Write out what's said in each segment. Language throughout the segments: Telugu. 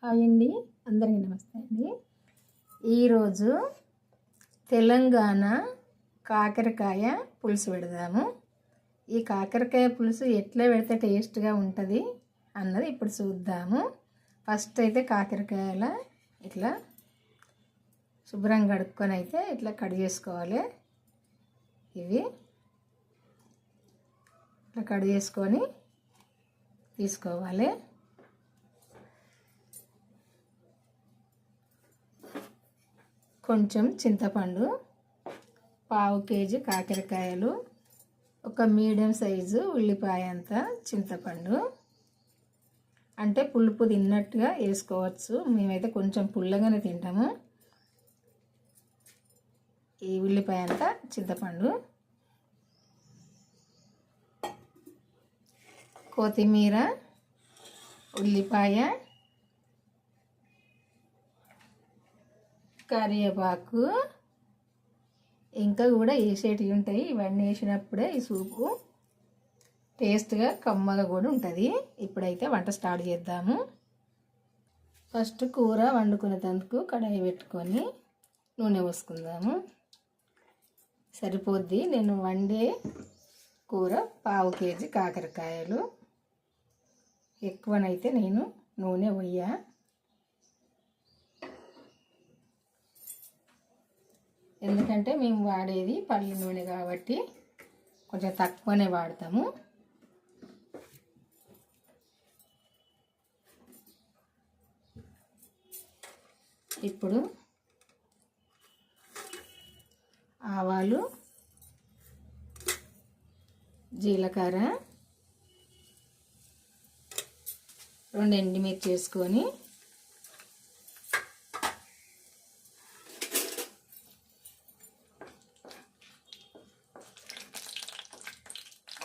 హాయ్ అండి, అందరికీ నమస్తే అండి. ఈరోజు తెలంగాణ కాకరకాయ పులుసు పెడదాము. ఈ కాకరకాయ పులుసు ఎట్లా పెడితే టేస్ట్గా ఉంటుంది అన్నది ఇప్పుడు చూద్దాము. ఫస్ట్ అయితే కాకరకాయల ఇట్లా శుభ్రంగా కడుక్కొని అయితే ఇట్లా కట్ చేసుకోవాలి. ఇవి ఇట్లా కట్ చేసుకొని తీసుకోవాలి. కొంచెం చింతపండు, పావు కేజీ కాకరకాయలు, ఒక మీడియం సైజు ఉల్లిపాయ అంత చింతపండు, అంటే పులుపు తిన్నట్టుగా వేసుకోవచ్చు. మేమైతే కొంచెం పుల్లగానే తింటాము. ఈ ఉల్లిపాయ అంత చింతపండు, కొత్తిమీర, ఉల్లిపాయ, కరివేపాకు, ఇంకా కూడా వేసేటివి ఉంటాయి. ఇవన్నీ వేసినప్పుడే ఈ సూపు టేస్ట్గా కమ్మగా కూడా ఉంటుంది. ఇప్పుడైతే వంట స్టార్ట్ చేద్దాము. ఫస్ట్ కూర వండుకునేందుకు కడాయి పెట్టుకొని నూనె పోసుకుందాము. సరిపోద్ది. నేను వండే కూర పావు కేజీ కాకరకాయలు. ఎక్కువనైతే నేను నూనె పోయా. ఎందుకంటే మేము వాడేది పల్లి నూనె కాబట్టి కొంచెం తక్కువనే వాడతాము. ఇప్పుడు ఆవాలు, జీలకర్ర, 2 ఎండుమిర్చి వేసుకొని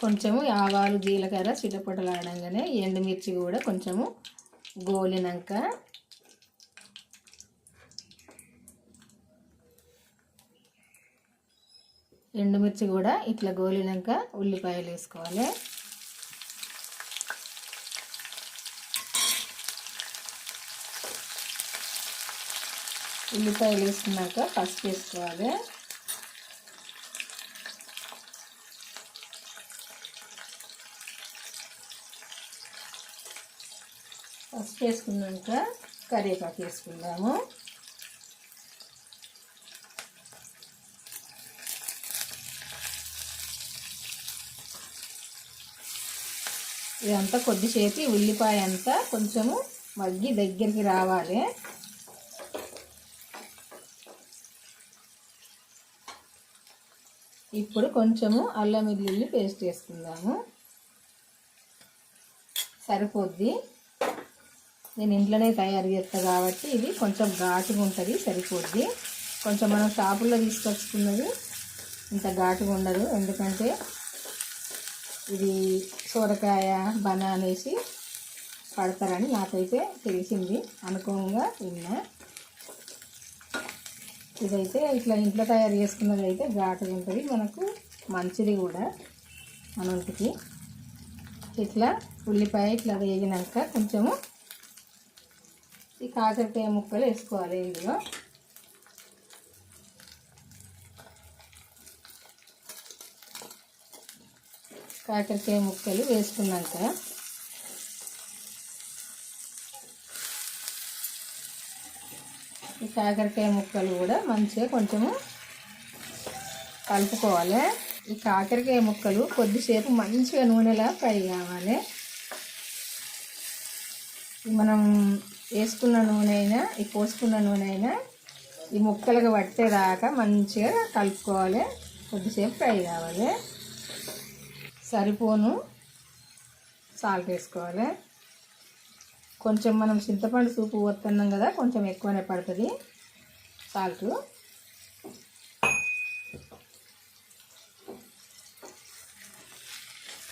కొంచెము ఆవాలు జీలకర్ర చిటపటలాడంగానే ఎండుమిర్చి కూడా కొంచెము గోలినాక ఎండుమిర్చి కూడా ఇట్లా గోలినాక ఉల్లిపాయలు వేసుకోవాలి. ఉల్లిపాయలు వేసుకున్నాక పసుపు వేసుకోవాలి. పసుపు వేసుకున్నాక కరివేపాకు వేసుకుందాము. ఇదంతా కొద్దిసేపు ఉల్లిపాయ అంతా కొంచెము మగ్గి దగ్గరికి రావాలి. ఇప్పుడు కొంచెము అల్లం వెల్లుల్లి పేస్ట్ వేసుకుందాము. సరిపోద్ది. నేను ఇంట్లోనే తయారు చేస్తా కాబట్టి ఇది కొంచెం ఘాటుగా ఉంటుంది. సరిపోద్ది. కొంచెం మనం షాపుల్లో తీసుకొచ్చుకున్నది ఇంత ఘాటుగా ఉండదు. ఎందుకంటే ఇది సోరకాయ బనానా వేసి పడతారని నాకైతే తెలిసింది, అనుకోంగా విన్నా. ఇదైతే ఇట్లా ఇంట్లో తయారు చేసుకున్నది అయితే ఘాటుగా ఉంటుంది, మనకు మంచిది కూడా మన ఒంటికి. ఇట్లా ఉల్లిపాయ ఇట్లా వేగినాక కొంచెము ఈ కాకరకాయ ముక్కలు వేసుకోవాలి. ఇందులో కాకరకాయ ముక్కలు వేసుకున్నాక ఈ కాకరకాయ ముక్కలు కూడా మంచిగా కొంచెము కలుపుకోవాలి. ఈ కాకరకాయ ముక్కలు కొద్దిసేపు మంచిగా నూనెలా ఫ్రై కావాలి. మనం వేసుకున్న నూనె అయినా ఈ పోసుకున్న నూనె అయినా ఈ ముక్కలుగా పట్టేదాకా మంచిగా కలుపుకోవాలి. కొద్దిసేపు ఫ్రై కావాలి. సరిపోను సాల్ట్ వేసుకోవాలి. కొంచెం మనం చింతపండు సూపు పోతున్నాం కదా, కొంచెం ఎక్కువనే పడుతుంది సాల్ట్.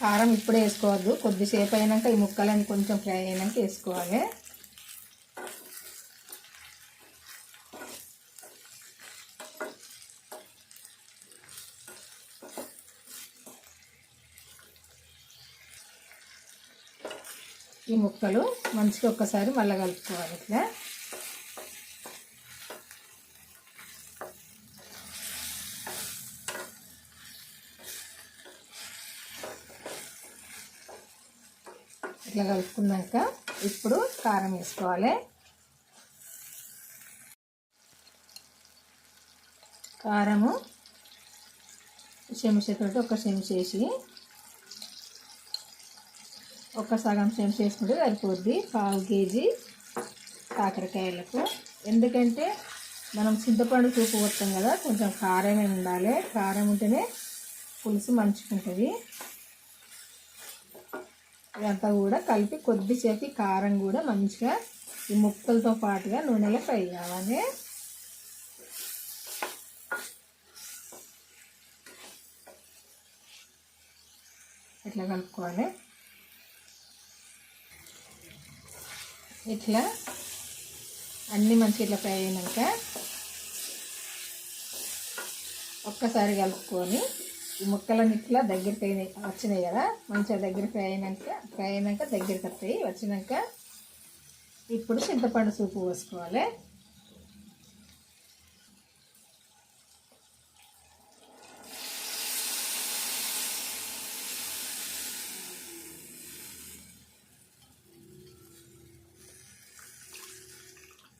కారం ఇప్పుడే వేసుకోవద్దు, కొద్దిసేపు అయినాక ఈ ముక్కలని కొంచెం ఫ్రై అయినాక వేసుకోవాలి. ఈ ముక్కలు మంచిగా ఒక్కసారి మళ్ళీ కలుపుకోవాలి. ఇట్లా కలుపుకున్నాక ఇప్పుడు కారం వేసుకోవాలి. కారము చెంచాతోటి ఒక చెంచా వేసి ఒక సగం చెంచా వేసుకుంటే సరిపోద్ది 1/2 కేజీ కాకరకాయలకు. ఎందుకంటే మనం చింతపండు సూపు పోస్తాం కదా, కొంచెం కారమే ఉండాలి. కారం ఉంటేనే పులుసు మంచిగా ఉంటుంది. ఇదంతా కూడా కలిపి కొద్దిసేపు కారం కూడా మంచిగా ఈ ముక్కలతో పాటుగా నూనెలో ఫ్రై కావాలి. ఇట్లా కలుపుకోవాలి. ఇట్లా అన్నీ మంచిగా ఇట్లా ఫ్రై అయినాక ఒక్కసారి కలుపుకొని ఈ ముక్కలన్నీ ఇట్లా దగ్గరికి వచ్చినాయి కదా, మంచిగా దగ్గర ఫ్రై అయినాక దగ్గరికి వస్తాయి. వచ్చినాక ఇప్పుడు చింతపండు సూపు పోసుకోవాలి.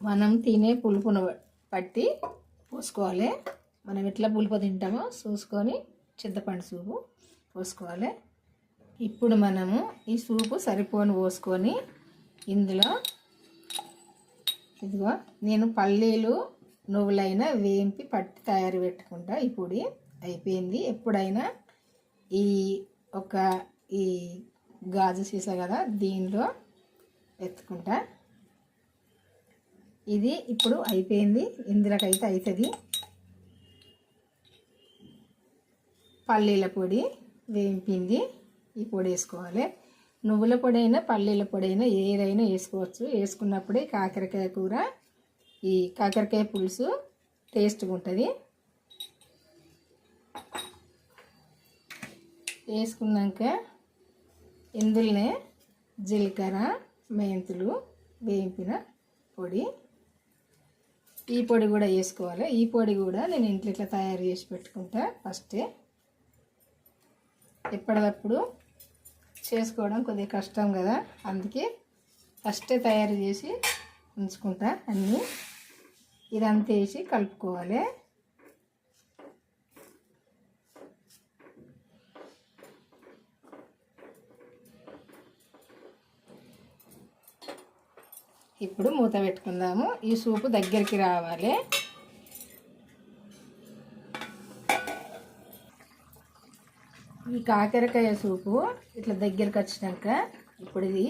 మనం తినే పులుపును పట్టి పోసుకోవాలి. మనం ఎట్లా పులుపు తింటామో చూసుకొని చింతపండు సూపు పోసుకోవాలి. ఇప్పుడు మనము ఈ సూపు సరిపోని పోసుకొని ఇందులో ఇదిగో నేను పల్లీలు నువ్వులైనా వేంపి పట్టి తయారు పెట్టుకుంటా. ఈ పొడి అయిపోయింది. ఎప్పుడైనా ఈ గాజు సీసా కదా, దీనిలో ఎత్తుకుంటా. ఇది ఇప్పుడు అయిపోయింది. ఇందులోకైతే అవుతుంది. పల్లీల పొడి వేయింపింది ఈ పొడి వేసుకోవాలి. నువ్వుల పొడి అయినా పల్లీల పొడి అయినా ఏదైనా వేసుకోవచ్చు. వేసుకున్నప్పుడే కాకరకాయ కూర, ఈ కాకరకాయ పులుసు టేస్ట్గా ఉంటుంది. వేసుకున్నాక ఇందులోనే జీలకర్ర, మెంతులు వేయింపిన పొడి, ఈ పొడి కూడా వేసుకోవాలి. ఈ పొడి కూడా నేను ఇంట్లో ఇట్లా తయారు చేసి పెట్టుకుంటా. ఫస్టే ఎప్పటికప్పుడు చేసుకోవడం కొద్దిగా కష్టం కదా, అందుకే ఫస్టే తయారు చేసి ఉంచుకుంటా. అన్నీ ఇదంతా వేసి కలుపుకోవాలి. ఇప్పుడు మూత పెట్టుకుందాము. ఈ సూపు దగ్గరికి రావాలి. ఈ కాకరకాయ సూపు ఇట్లా దగ్గరికి వచ్చినాక ఇప్పుడు ఇది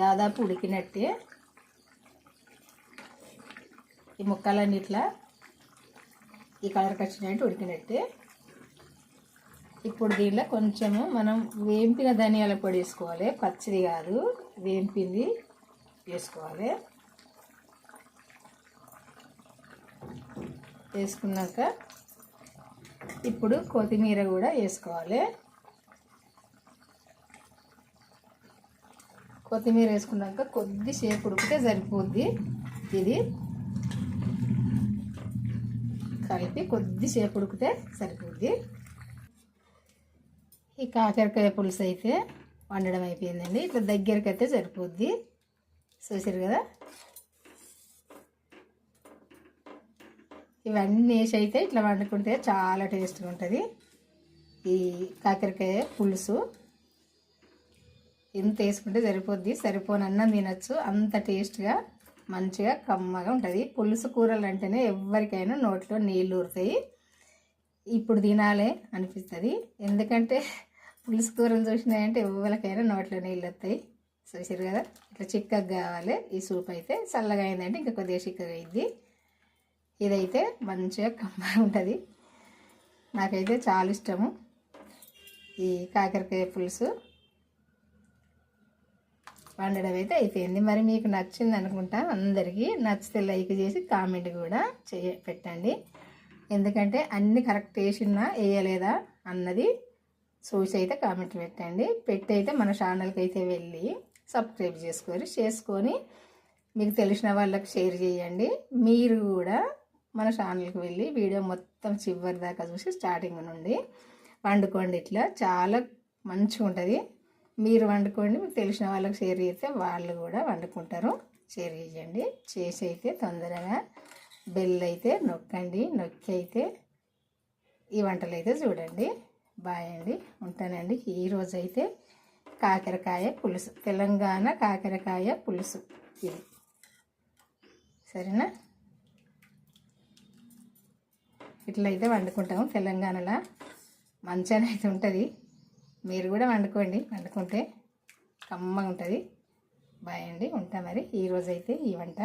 దాదాపు ఉడికినట్టే. ఈ ముక్కలన్నీ ఇట్లా ఈ కలర్కి వచ్చినట్టు ఉడికినట్టే. ఇప్పుడు దీనిలో కొంచెము మనం వేంపిన ధనియాల పొడి వేసుకోవాలి. పచ్చిది కాదు, వేంపింది వేసుకోవాలి. వేసుకున్నాక ఇప్పుడు కొత్తిమీర కూడా వేసుకోవాలి. కొత్తిమీర వేసుకున్నాక కొద్దిసేపు ఉడికితే సరిపోద్ది. ఇది కలిపి కొద్దిసేపు ఉడికితే సరిపోద్ది. ఈ కాకరకాయ పులుసు అయితే వండడం అయిపోయిందండి. ఇట్లా దగ్గరికి అయితే సరిపోద్ది. చూసారు కదా, ఇవన్నీ వేసి అయితే ఇట్లా వండుకుంటే చాలా టేస్ట్గా ఉంటుంది. ఈ కాకరకాయ పులుసు ఇంత వేసుకుంటే సరిపోద్ది. సరిపోని అన్నం తినచ్చు. అంత టేస్ట్గా మంచిగా కమ్మగా ఉంటుంది. పులుసు కూరలు అంటేనే ఎవరికైనా నోట్లో నీళ్ళు ఊరుతాయి. ఇప్పుడు తినాలి అనిపిస్తుంది. ఎందుకంటే పులుసు కూరలు చూసినాయంటే ఎవరికైనా నోట్లో నీళ్ళు వస్తాయి. చూసారు కదా, ఇట్లా చిక్కగా కావాలి. ఈ సూప్ అయితే చల్లగా అయిందంటే ఇంకా కొద్దిగా చిక్కగా అయింది. ఇదైతే మంచిగా కమ్మగా ఉంటుంది. నాకైతే చాలా ఇష్టము ఈ కాకరకాయ పులుసు. వండడం అయితే అయిపోయింది. మరి మీకు నచ్చింది అనుకుంటా. అందరికీ నచ్చితే లైక్ చేసి కామెంట్ కూడా పెట్టండి. ఎందుకంటే అన్ని కరెక్ట్ వేసినా వేయలేదా అన్నది చూసి అయితే కామెంట్ పెట్టండి. పెట్టి అయితే మన ఛానల్కి అయితే వెళ్ళి సబ్స్క్రైబ్ చేసుకొని మీకు తెలిసిన వాళ్ళకి షేర్ చేయండి. మీరు కూడా మన ఛానల్కి వెళ్ళి వీడియో మొత్తం చివరి దాకా చూసి స్టార్టింగ్ నుండి వండుకోండి. ఇట్లా చాలా మంచిగా ఉంటుంది. మీరు వండుకోండి, మీకు తెలిసిన వాళ్ళకి షేర్ చేస్తే వాళ్ళు కూడా వండుకుంటారు. షేర్ చేయండి. చేసి అయితే తొందరగా బెల్ అయితే నొక్కండి. నొక్కి అయితే ఈ వంటలు అయితే చూడండి. బాయ్ అండి, ఉంటానండి. ఈరోజు అయితే కాకరకాయ పులుసు, తెలంగాణ కాకరకాయ పులుసు ఇది. సరేనా? ఇట్లయితే వండుకుంటాము తెలంగాణలో. మంచిగా అయితే ఉంటుంది. మీరు కూడా వండుకోండి, వండుకుంటే కమ్మగా ఉంటుంది. బాయ్ అండి, ఉంటా మరి. ఈరోజైతే ఈ వంట